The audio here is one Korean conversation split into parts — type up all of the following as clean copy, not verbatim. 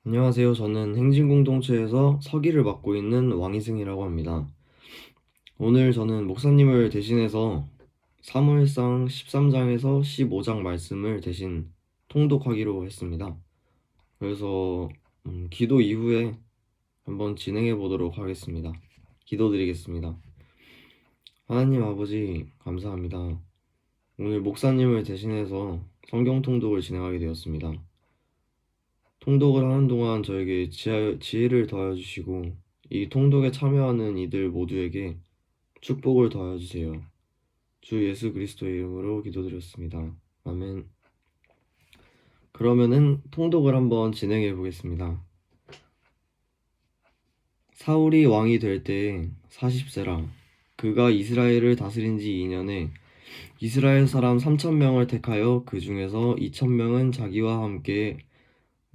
안녕하세요. 저는 행진공동체에서 서기를 맡고 있는 왕희승이라고 합니다. 오늘 저는 목사님을 대신해서 사무엘상 13장에서 15장 말씀을 대신 통독하기로 했습니다. 그래서 기도 이후에 한번 진행해 보도록 하겠습니다. 기도드리겠습니다. 하나님 아버지 감사합니다. 오늘 목사님을 대신해서 성경 통독을 진행하게 되었습니다. 통독을 하는 동안 저에게 지혜를 더하여 주시고 이 통독에 참여하는 이들 모두에게 축복을 더하여 주세요. 주 예수 그리스도의 이름으로 기도드렸습니다. 아멘. 그러면은 통독을 한번 진행해 보겠습니다. 사울이 왕이 될 때에 40세라. 그가 이스라엘을 다스린 지 2년에 이스라엘 사람 3,000명을 택하여 그 중에서 2,000명은 자기와 함께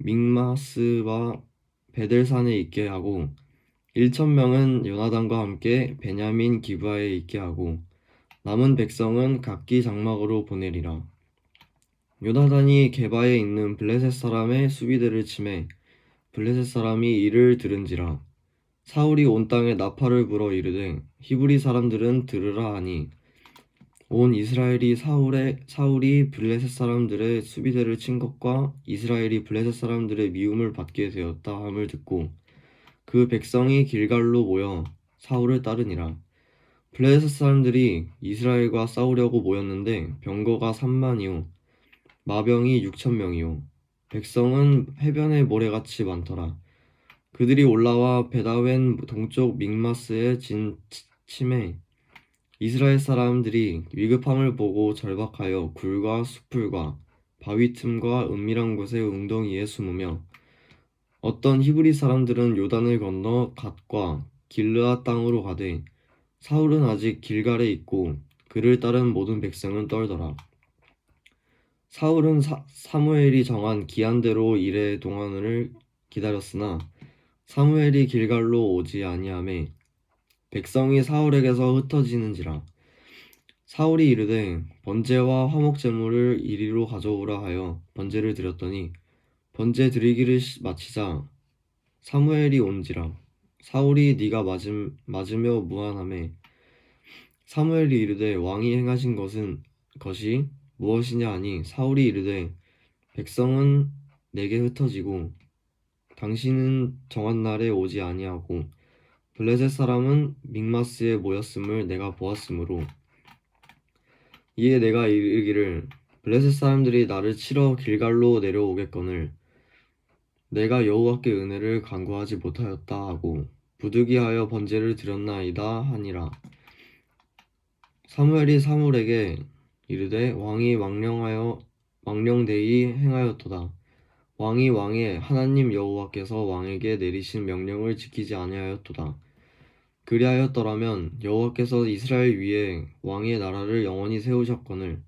믹마스와 베델산에 있게 하고 1,000명은 요나단과 함께 베냐민 기브아에 있게 하고 남은 백성은 각기 장막으로 보내리라. 요나단이 게바에 있는 블레셋 사람의 수비대를 치매 블레셋 사람이 이를 들은지라. 사울이 온 땅에 나팔을 불어 이르되 히브리 사람들은 들으라 하니 온 이스라엘이 사울이 블레셋 사람들의 수비대를 친 것과 이스라엘이 블레셋 사람들의 미움을 받게 되었다 함을 듣고 그 백성이 길갈로 모여 사울을 따르니라. 블레셋 사람들이 이스라엘과 싸우려고 모였는데 병거가 3만이요 마병이 6,000명이요 백성은 해변의 모래같이 많더라. 그들이 올라와 베다웬 동쪽 믹마스에 침해 이스라엘 사람들이 위급함을 보고 절박하여 굴과 수풀과 바위 틈과 은밀한 곳의 웅덩이에 숨으며 어떤 히브리 사람들은 요단을 건너 갓과 길르앗 땅으로 가되 사울은 아직 길갈에 있고 그를 따른 모든 백성은 떨더라. 사울은 사무엘이 정한 기한대로 일의 동안을 기다렸으나 사무엘이 길갈로 오지 아니하매 백성이 사울에게서 흩어지는지라. 사울이 이르되 번제와 화목 제물을 이리로 가져오라 하여 번제를 드렸더니 번제 드리기를 마치자 사무엘이 온지라. 사울이 네가 맞으며 무안하매 사무엘이 이르되 왕이 행하신 것이 무엇이냐 하니 사울이 이르되 백성은 내게 흩어지고 당신은 정한 날에 오지 아니하고 블레셋 사람은 믹마스에 모였음을 내가 보았으므로 이에 내가 이르기를 블레셋 사람들이 나를 치러 길갈로 내려오겠거늘 내가 여호와께 은혜를 간구하지 못하였다 하고 부득이하여 번제를 드렸나이다 하니라. 사무엘이 사울에게 이르되 왕이 망령되이 행하였도다. 왕이 왕의 하나님 여호와께서 왕에게 내리신 명령을 지키지 아니하였도다. 그리하였더라면 여호와께서 이스라엘 위에 왕의 나라를 영원히 세우셨거늘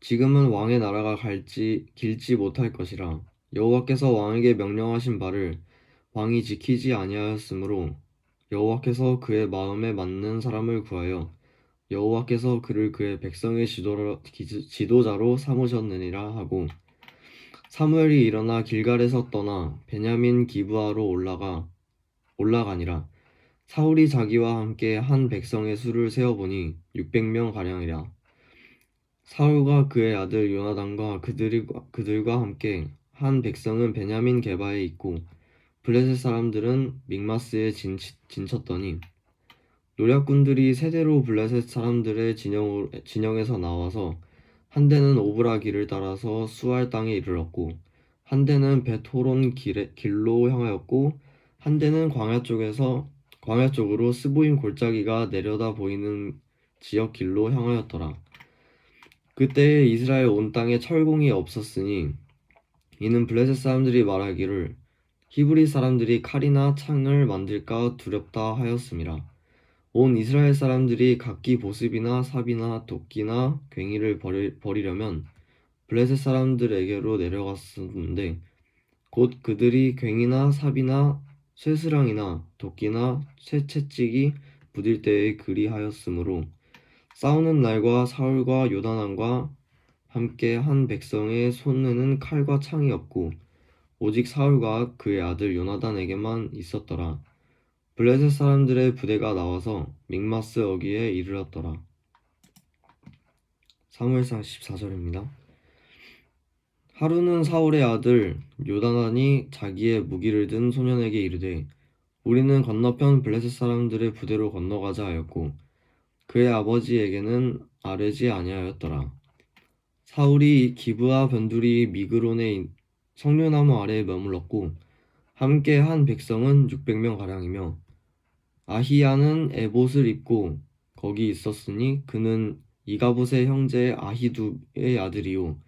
지금은 왕의 나라가 길지 못할 것이라. 여호와께서 왕에게 명령하신 바를 왕이 지키지 아니하였으므로 여호와께서 그의 마음에 맞는 사람을 구하여 여호와께서 그를 그의 백성의 지도자로 삼으셨느니라 하고 사무엘이 일어나 길갈에서 떠나 베냐민 기브아로 올라가니라. 사울이 자기와 함께 한 백성의 수를 세어보니 600명 가량이라. 사울과 그의 아들 요나단과 그들과 함께 한 백성은 베냐민 게바에 있고 블레셋 사람들은 믹마스에 진쳤더니 노략군들이 세대로 블레셋 사람들의 진영에서 나와서 한 대는 오브라 길을 따라서 수알 땅에 이르렀고 한 대는 벳호론 길로 향하였고 한 대는 광야 쪽으로 스보임 골짜기가 내려다 보이는 지역 길로 향하였더라. 그때에 이스라엘 온 땅에 철공이 없었으니 이는 블레셋 사람들이 말하기를 히브리 사람들이 칼이나 창을 만들까 두렵다 하였음이라. 온 이스라엘 사람들이 각기 보습이나 삽이나 도끼나 괭이를 버리려면 블레셋 사람들에게로 내려갔었는데 곧 그들이 괭이나 삽이나 쇠스랑이나 도끼나 쇠채찍이 부딜 때에 그리하였으므로 싸우는 날과 사울과 요나단과 함께 한 백성의 손에는 칼과 창이 없고 오직 사울과 그의 아들 요나단에게만 있었더라. 블레셋 사람들의 부대가 나와서 믹마스 어귀에 이르렀더라. 사무엘상 14절입니다. 하루는 사울의 아들 요나단이 자기의 무기를 든 소년에게 이르되 우리는 건너편 블레셋 사람들의 부대로 건너가자 하였고 그의 아버지에게는 아뢰지 아니하였더라. 사울이 기브아 변두리 미그론의 석류나무 아래에 머물렀고 함께 한 백성은 600명 가량이며 아히야는 에봇을 입고 거기 있었으니 그는 이가봇의 형제 아히두의 아들이요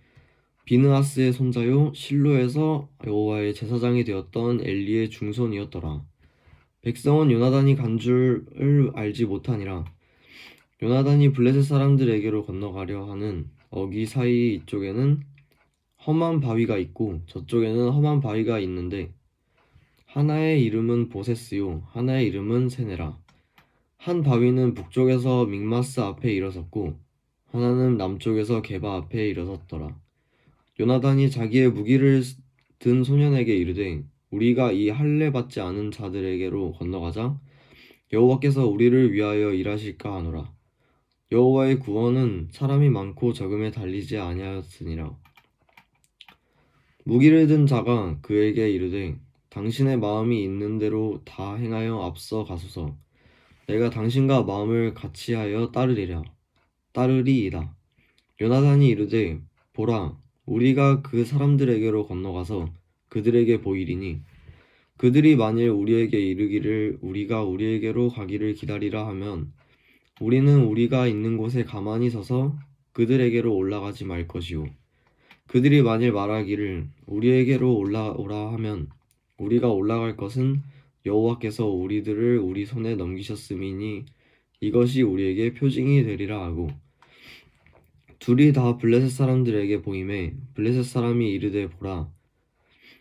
비느하스의 손자요 실로에서 여호와의 제사장이 되었던 엘리의 중손이었더라. 백성은 요나단이 간 줄을 알지 못하니라. 요나단이 블레셋 사람들에게로 건너가려 하는 어귀 사이 이쪽에는 험한 바위가 있고 저쪽에는 험한 바위가 있는데 하나의 이름은 보세스요 하나의 이름은 세네라. 한 바위는 북쪽에서 믹마스 앞에 일어섰고 하나는 남쪽에서 게바 앞에 일어섰더라. 요나단이 자기의 무기를 든 소년에게 이르되 우리가 이 할례 받지 않은 자들에게로 건너가자. 여호와께서 우리를 위하여 일하실까 하노라. 여호와의 구원은 사람이 많고 적음에 달리지 아니하였으니라. 무기를 든 자가 그에게 이르되 당신의 마음이 있는 대로 다 행하여 앞서 가소서. 내가 당신과 마음을 같이하여 따르리이다. 요나단이 이르되 보라 우리가 그 사람들에게로 건너가서 그들에게 보이리니 그들이 만일 우리에게 이르기를 우리가 우리에게로 가기를 기다리라 하면 우리는 우리가 있는 곳에 가만히 서서 그들에게로 올라가지 말 것이요 그들이 만일 말하기를 우리에게로 올라오라 하면 우리가 올라갈 것은 여호와께서 우리들을 우리 손에 넘기셨음이니 이것이 우리에게 표징이 되리라 하고 둘이 다 블레셋 사람들에게 보임에 블레셋 사람이 이르되 보라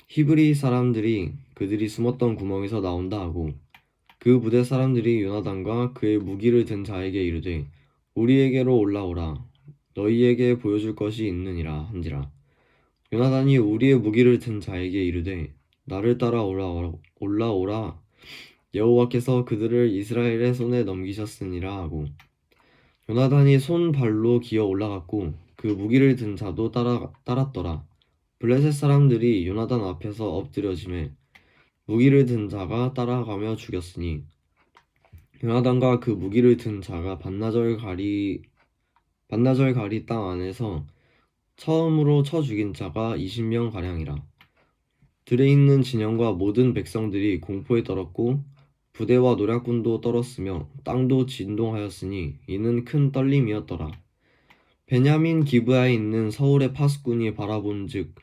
히브리 사람들이 그들이 숨었던 구멍에서 나온다 하고 그 부대 사람들이 요나단과 그의 무기를 든 자에게 이르되 우리에게로 올라오라 너희에게 보여줄 것이 있느니라 한지라. 요나단이 우리의 무기를 든 자에게 이르되 나를 따라 올라오라 여호와께서 그들을 이스라엘의 손에 넘기셨으니라 하고 요나단이 손발로 기어 올라갔고 그 무기를 든 자도 따랐더라. 블레셋 사람들이 요나단 앞에서 엎드려지매 무기를 든 자가 따라가며 죽였으니 요나단과 그 무기를 든 자가 반나절 가리 땅 안에서 처음으로 쳐 죽인 자가 20명 가량이라. 들에 있는 진영과 모든 백성들이 공포에 떨었고 부대와 노략군도 떨었으며 땅도 진동하였으니 이는 큰 떨림이었더라. 베냐민 기브아에 있는 서울의 파수꾼이 바라본즉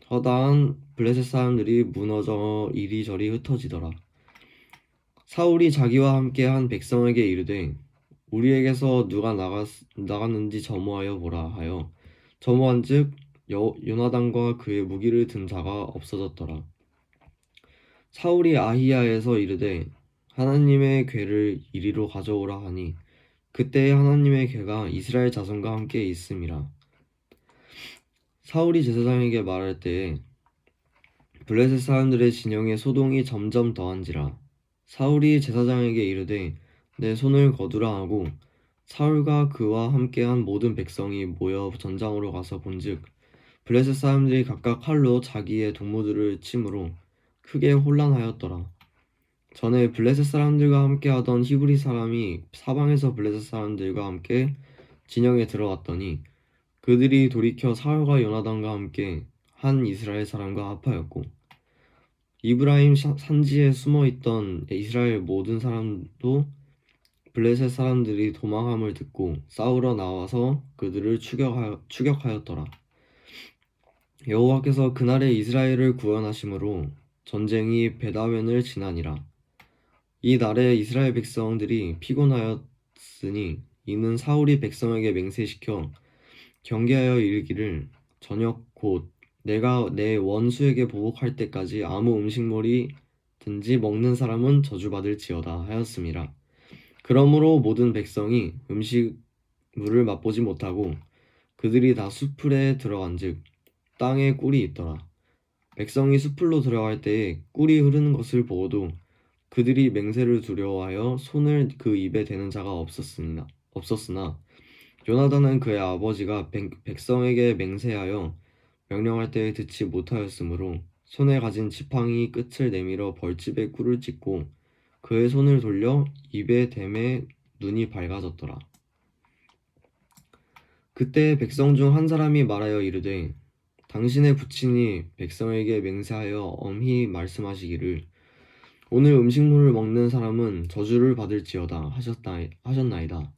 허다한 블레셋 사람들이 무너져 이리저리 흩어지더라. 사울이 자기와 함께 한 백성에게 이르되 우리에게서 누가 나갔는지 점호하여 보라 하여 점호한즉 요나단과 그의 무기를 든 자가 없어졌더라. 사울이 아히야에서 이르되 하나님의 궤를 이리로 가져오라 하니 그때에 하나님의 궤가 이스라엘 자손과 함께 있음이라. 사울이 제사장에게 말할 때에 블레셋 사람들의 진영의 소동이 점점 더한지라. 사울이 제사장에게 이르되 내 손을 거두라 하고 사울과 그와 함께한 모든 백성이 모여 전장으로 가서 본즉 블레셋 사람들이 각각 칼로 자기의 동무들을 치므로 크게 혼란하였더라. 전에 블레셋 사람들과 함께하던 히브리 사람이 사방에서 블레셋 사람들과 함께 진영에 들어왔더니 그들이 돌이켜 사울과 요나단과 함께 한 이스라엘 사람과 합하였고 이브라임 산지에 숨어있던 이스라엘 모든 사람도 블레셋 사람들이 도망함을 듣고 싸우러 나와서 그들을 추격하였더라. 여호와께서 그날에 이스라엘을 구원하심으로 전쟁이 베다웬을 지나니라. 이 날에 이스라엘 백성들이 피곤하였으니 이는 사울이 백성에게 맹세시켜 경계하여 이르기를 저녁 곧 내가 내 원수에게 보복할 때까지 아무 음식물이든지 먹는 사람은 저주받을지어다 하였음이라. 그러므로 모든 백성이 음식물을 맛보지 못하고 그들이 다 수풀에 들어간즉 땅에 꿀이 있더라. 백성이 숲으로 들어갈 때에 꿀이 흐르는 것을 보고도 그들이 맹세를 두려워하여 손을 그 입에 대는 자가 없었으나 요나단은 그의 아버지가 백성에게 맹세하여 명령할 때에 듣지 못하였으므로 손에 가진 지팡이 끝을 내밀어 벌집에 꿀을 찢고 그의 손을 돌려 입에 대매 눈이 밝아졌더라. 그때 백성 중 한 사람이 말하여 이르되 당신의 부친이 백성에게 맹세하여 엄히 말씀하시기를 오늘 음식물을 먹는 사람은 저주를 받을지어다 하셨나이다.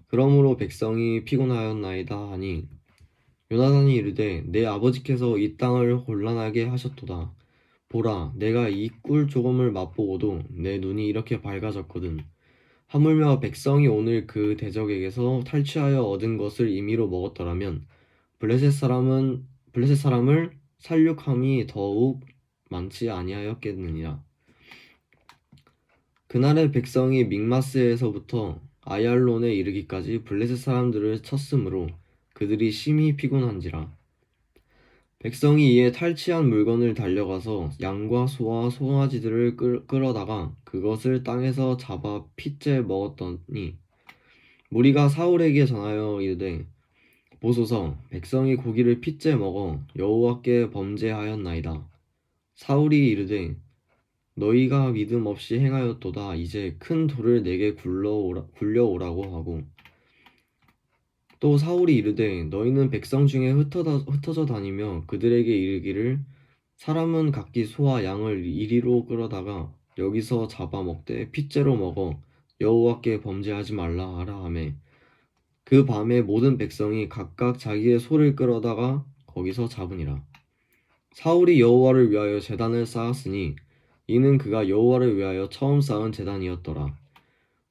그러므로 백성이 피곤하였나이다 하니 요나단이 이르되 내 아버지께서 이 땅을 곤란하게 하셨도다. 보라, 내가 이 꿀 조금을 맛보고도 내 눈이 이렇게 밝아졌거든. 하물며 백성이 오늘 그 대적에게서 탈취하여 얻은 것을 임의로 먹었더라면 블레셋 사람을 살육함이 더욱 많지 아니하였겠느니라. 그날의 백성이 믹마스에서부터 아얄론에 이르기까지 블레셋 사람들을 쳤으므로 그들이 심히 피곤한지라. 백성이 이에 탈취한 물건을 달려가서 양과 소와 송아지들을 끌어다가 그것을 땅에서 잡아 핏째 먹었더니 무리가 사울에게 전하여 이르되 보소서 백성이 고기를 핏째 먹어 여호와께 범죄하였나이다. 사울이 이르되 너희가 믿음 없이 행하였도다. 이제 큰 돌을 내게 굴려오라고 하고 또 사울이 이르되 너희는 백성 중에 흩어져 다니며 그들에게 이르기를 사람은 각기 소와 양을 이리로 끌어다가 여기서 잡아먹되 핏째로 먹어 여호와께 범죄하지 말라 하라 하매 그 밤에 모든 백성이 각각 자기의 소를 끌어다가 거기서 잡으니라. 사울이 여호와를 위하여 제단을 쌓았으니 이는 그가 여호와를 위하여 처음 쌓은 제단이었더라.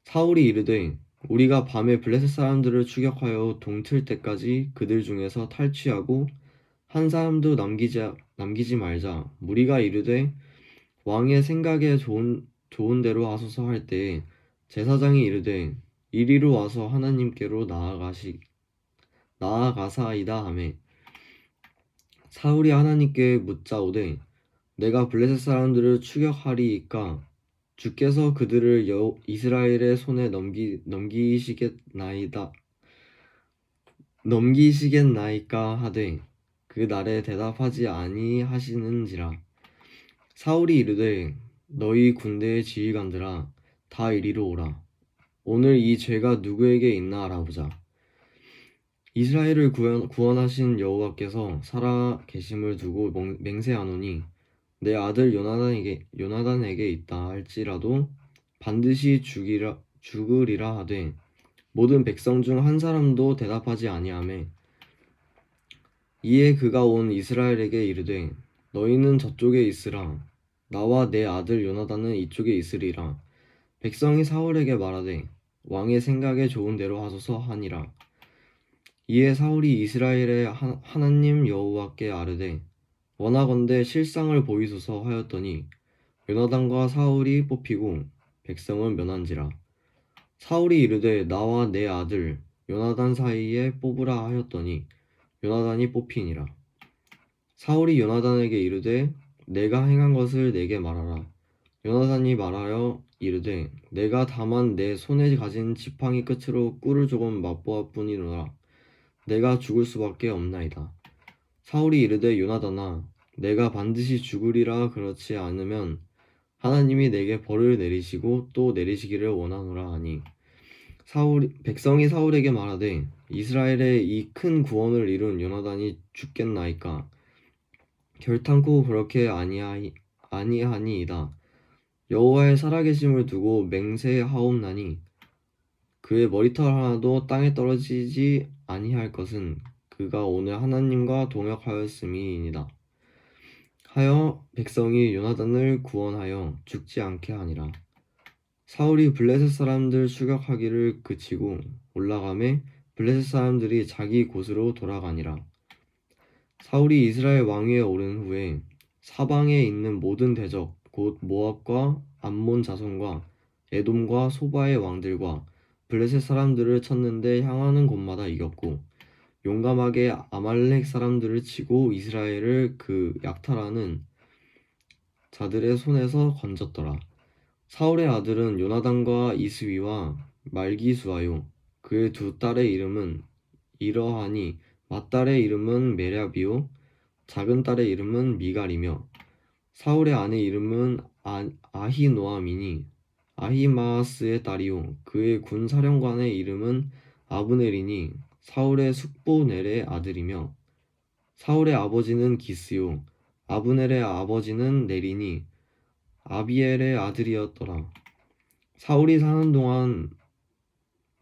사울이 이르되 우리가 밤에 블레셋 사람들을 추격하여 동틀 때까지 그들 중에서 탈취하고 한 사람도 남기지 말자. 무리가 이르되 왕의 생각에 좋은 대로 하소서 할 때에 제사장이 이르되 이리로 와서 하나님께로 나아가사이다 하매 사울이 하나님께 묻자오되 내가 블레셋 사람들을 추격하리이까 주께서 그들을 이스라엘의 손에 넘기시겠나이까 하되 그 날에 대답하지 아니하시는지라. 사울이 이르되 너희 군대의 지휘관들아 다 이리로 오라. 오늘 이 죄가 누구에게 있나 알아보자. 이스라엘을 구원하신 여호와께서 살아 계심을 두고 맹세하노니 내 아들 요나단에게 있다 할지라도 반드시 죽으리라 하되 모든 백성 중 한 사람도 대답하지 아니하매 이에 그가 온 이스라엘에게 이르되 너희는 저쪽에 있으라 나와 내 아들 요나단은 이쪽에 있으리라. 백성이 사울에게 말하되 왕의 생각에 좋은 대로 하소서 하니라. 이에 사울이 이스라엘의 하나님 여호와께 아뢰되 원하건대 실상을 보이소서 하였더니 요나단과 사울이 뽑히고 백성은 면한지라. 사울이 이르되 나와 내 아들 요나단 사이에 뽑으라 하였더니 요나단이 뽑히니라. 사울이 요나단에게 이르되 내가 행한 것을 내게 말하라. 요나단이 말하여 이르되 내가 다만 내 손에 가진 지팡이 끝으로 꿀을 조금 맛보았뿐이노라. 내가 죽을 수밖에 없나이다. 사울이 이르되 요나단아 내가 반드시 죽으리라. 그렇지 않으면 하나님이 내게 벌을 내리시고 또 내리시기를 원하노라 하니 백성이 사울에게 말하되 이스라엘의 이 큰 구원을 이룬 요나단이 죽겠나이까. 결탄코 그렇게 아니하니이다. 여호와의 살아계심을 두고 맹세하옵나니 그의 머리털 하나도 땅에 떨어지지 아니할 것은 그가 오늘 하나님과 동역하였음이니이다. 하여 백성이 요나단을 구원하여 죽지 않게 하니라. 사울이 블레셋 사람들 추격하기를 그치고 올라가매 블레셋 사람들이 자기 곳으로 돌아가니라. 사울이 이스라엘 왕위에 오른 후에 사방에 있는 모든 대적 곧 모압과 암몬 자손과 에돔과 소바의 왕들과 블레셋 사람들을 쳤는데 향하는 곳마다 이겼고 용감하게 아말렉 사람들을 치고 이스라엘을 그 약탈하는 자들의 손에서 건졌더라. 사울의 아들은 요나단과 이스위와 말기수아요. 그의 두 딸의 이름은 이러하니 맏딸의 이름은 메랴비요 작은 딸의 이름은 미갈이며 사울의 아내 이름은 아히노아미니 아히마아스의 딸이요 그의 군 사령관의 이름은 아브넬이니 사울의 숙부 넬의 아들이며 사울의 아버지는 기스요 아브넬의 아버지는 넬이니 아비엘의 아들이었더라. 사울이 사는 동안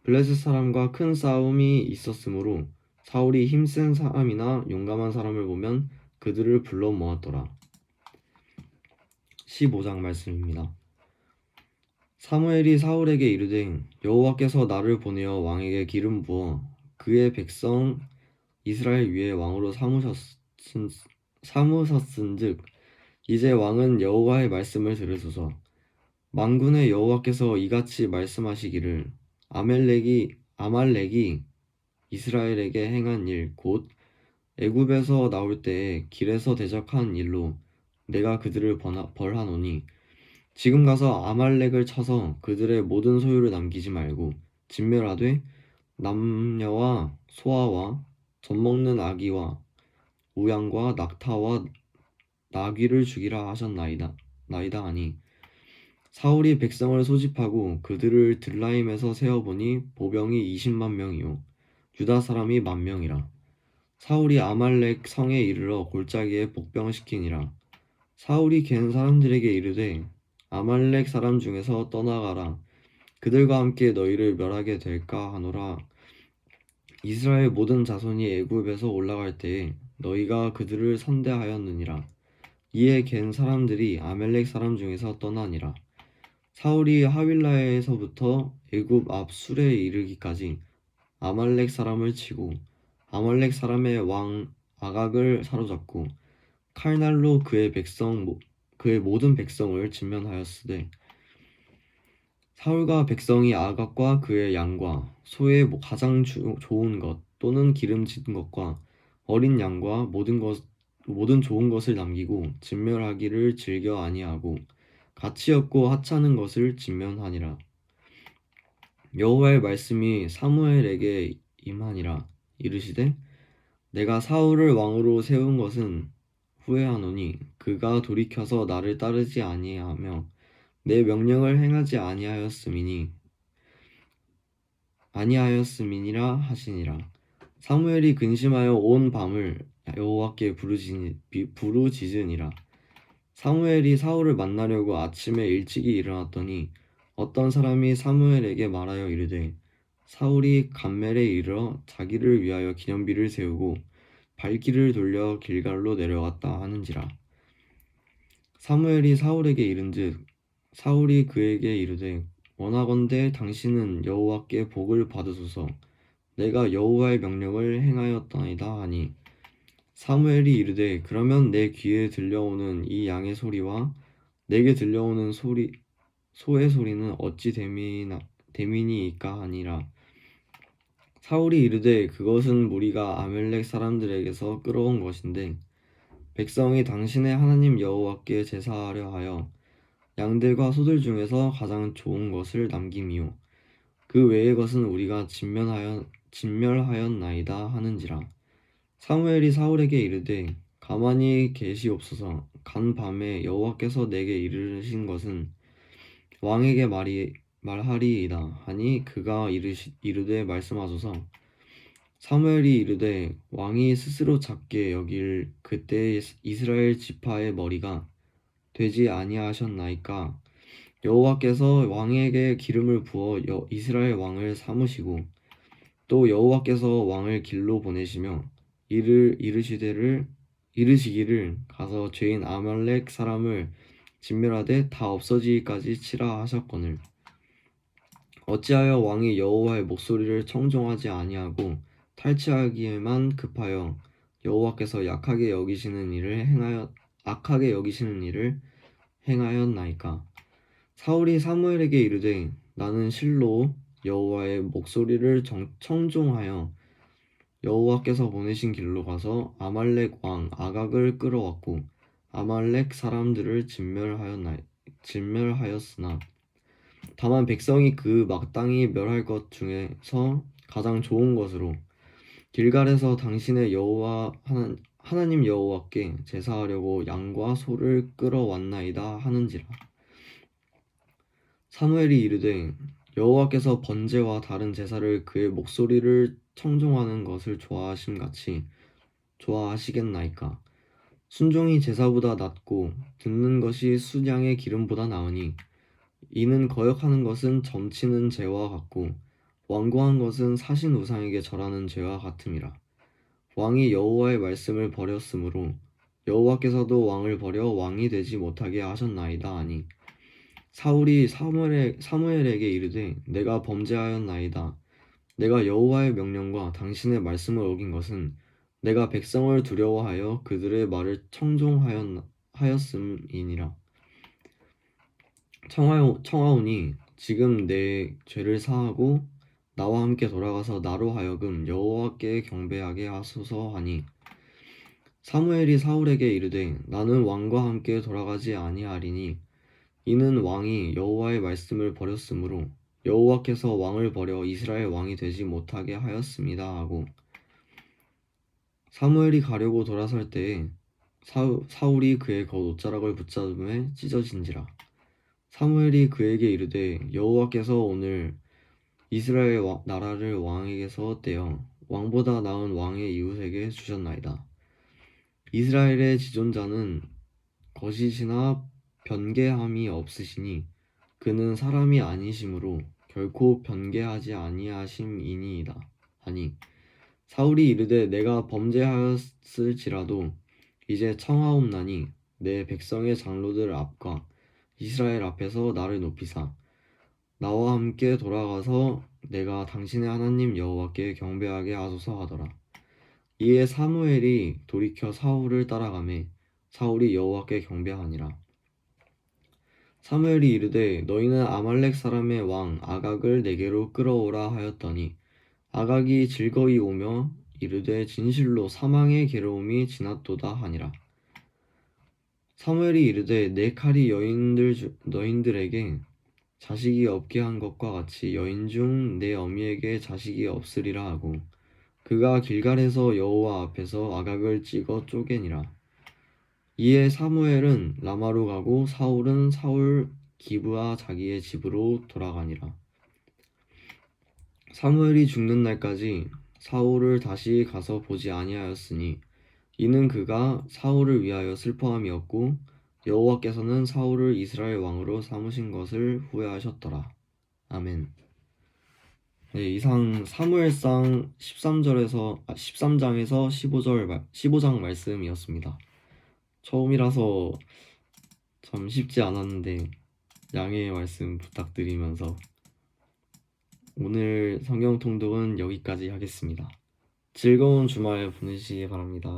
블레셋 사람과 큰 싸움이 있었으므로 사울이 힘센 사람이나 용감한 사람을 보면 그들을 불러 모았더라. 15장 말씀입니다. 사무엘이 사울에게 이르되 여호와께서 나를 보내어 왕에게 기름 부어 그의 백성 이스라엘 위에 왕으로 삼으셨은즉 이제 왕은 여호와의 말씀을 들으소서. 만군의 여호와께서 이같이 말씀하시기를 아말렉이 이스라엘에게 행한 일 곧 애굽에서 나올 때에 길에서 대적한 일로 내가 그들을 벌하노니 지금 가서 아말렉을 쳐서 그들의 모든 소유를 남기지 말고 진멸하되 남녀와 소아와 젖먹는 아기와 우양과 낙타와 나귀를 죽이라 하셨나이다 하니 사울이 백성을 소집하고 그들을 들라임에서 세어보니 보병이 20만 명이요 유다 사람이 10,000명이라. 사울이 아말렉 성에 이르러 골짜기에 복병시키니라. 사울이 갠 사람들에게 이르되 아말렉 사람 중에서 떠나가라. 그들과 함께 너희를 멸하게 될까 하노라. 이스라엘 모든 자손이 애굽에서 올라갈 때에 너희가 그들을 선대하였느니라. 이에 갠 사람들이 아말렉 사람 중에서 떠나니라. 사울이 하윌라에서부터 애굽 앞 술에 이르기까지 아말렉 사람을 치고 아말렉 사람의 왕 아각을 사로잡고 칼날로 그의 모든 백성을 진면하였으되 사울과 백성이 아각과 그의 양과 소의 가장 좋은 것 또는 기름진 것과 어린 양과 모든 좋은 것을 남기고 진멸하기를 즐겨 아니하고 가치 없고 하찮은 것을 진면하니라. 여호와의 말씀이 사무엘에게 임하니라. 이르시되 내가 사울을 왕으로 세운 것은 후회하노니 그가 돌이켜서 나를 따르지 아니하며 내 명령을 행하지 아니하였음이니라 하시니라. 사무엘이 근심하여 온 밤을 여호와께 부르짖으니라. 사무엘이 사울을 만나려고 아침에 일찍이 일어났더니 어떤 사람이 사무엘에게 말하여 이르되 사울이 감멜에 이르러 자기를 위하여 기념비를 세우고 발길을 돌려 길갈로 내려갔다 하는지라. 사무엘이 사울에게 이른즉 사울이 그에게 이르되 원하건대 당신은 여호와께 복을 받으소서. 내가 여호와의 명령을 행하였나이다 하니 사무엘이 이르되 그러면 내 귀에 들려오는 이 양의 소리와 내게 들려오는 소의 소리는 어찌 됨이니이까 하니라. 사울이 이르되 그것은 무리가 아멜렉 사람들에게서 끌어온 것인데 백성이 당신의 하나님 여호와께 제사하려 하여 양들과 소들 중에서 가장 좋은 것을 남김이요 그 외의 것은 우리가 진멸하였나이다 하는지라. 사무엘이 사울에게 이르되 가만히 계시옵소서. 간 밤에 여호와께서 내게 이르신 것은 왕에게 말하리이다 하니 그가 이르되 말씀하소서. 사무엘이 이르되 왕이 스스로 작게 여길 그때 이스라엘 지파의 머리가 되지 아니하셨나이까. 여호와께서 왕에게 기름을 부어 이스라엘 왕을 삼으시고 또 여호와께서 왕을 길로 보내시며 이르시기를 가서 죄인 아말렉 사람을 진멸하되 다 없어지기까지 치라 하셨거늘 어찌하여 왕이 여호와의 목소리를 청종하지 아니하고 탈취하기에만 급하여 여호와께서 악하게 여기시는 일을 행하였나이까. 사울이 사무엘에게 이르되 나는 실로 여호와의 목소리를 청종하여 여호와께서 보내신 길로 가서 아말렉 왕 아각을 끌어왔고 아말렉 사람들을 진멸하였으나 다만 백성이 그 마땅히 멸할 것 중에서 가장 좋은 것으로 길갈에서 당신의 하나님 여호와께 제사하려고 양과 소를 끌어왔나이다 하는지라. 사무엘이 이르되 여호와께서 번제와 다른 제사를 그의 목소리를 청종하는 것을 좋아하심같이 좋아하시겠나이까. 순종이 제사보다 낫고 듣는 것이 순양의 기름보다 나으니 이는 거역하는 것은 점치는 죄와 같고 완고한 것은 사신 우상에게 절하는 죄와 같음이라. 왕이 여호와의 말씀을 버렸으므로 여호와께서도 왕을 버려 왕이 되지 못하게 하셨나이다 하니 사울이 사무엘에게 이르되 내가 범죄하였나이다. 내가 여호와의 명령과 당신의 말씀을 어긴 것은 내가 백성을 두려워하여 그들의 말을 청종하였음이니라. 청하오니 지금 내 죄를 사하고 나와 함께 돌아가서 나로 하여금 여호와께 경배하게 하소서 하니 사무엘이 사울에게 이르되 나는 왕과 함께 돌아가지 아니하리니 이는 왕이 여호와의 말씀을 버렸으므로 여호와께서 왕을 버려 이스라엘 왕이 되지 못하게 하였습니다 하고 사무엘이 가려고 돌아설 때에 사울이 그의 겉 옷자락을 붙잡음에 찢어진지라. 사무엘이 그에게 이르되 여호와께서 오늘 이스라엘 나라를 왕에게서 떼어 왕보다 나은 왕의 이웃에게 주셨나이다. 이스라엘의 지존자는 거짓이나 변개함이 없으시니 그는 사람이 아니심으로 결코 변개하지 아니하심이니이다 하니 사울이 이르되 내가 범죄하였을지라도 이제 청하옵나니 내 백성의 장로들 앞과 이스라엘 앞에서 나를 높이사 나와 함께 돌아가서 내가 당신의 하나님 여호와께 경배하게 하소서 하더라. 이에 사무엘이 돌이켜 사울을 따라가매 사울이 여호와께 경배하니라. 사무엘이 이르되 너희는 아말렉 사람의 왕 아각을 내게로 끌어오라 하였더니 아각이 즐거이 오며 이르되 진실로 사망의 괴로움이 지났도다 하니라. 사무엘이 이르되 내 칼이 너희들에게 자식이 없게 한 것과 같이 여인 중 내 어미에게 자식이 없으리라 하고 그가 길갈에서 여호와 앞에서 아각을 찍어 쪼개니라. 이에 사무엘은 라마로 가고 사울은 사울 기브아 자기의 집으로 돌아가니라. 사무엘이 죽는 날까지 사울을 다시 가서 보지 아니하였으니 이는 그가 사울을 위하여 슬퍼함이었고 여호와께서는 사울을 이스라엘 왕으로 삼으신 것을 후회하셨더라. 아멘. 네, 이상 사무엘상 13장에서 15장 말씀이었습니다. 처음이라서 참 쉽지 않았는데 양해의 말씀 부탁드리면서 오늘 성경 통독은 여기까지 하겠습니다. 즐거운 주말 보내시기 바랍니다.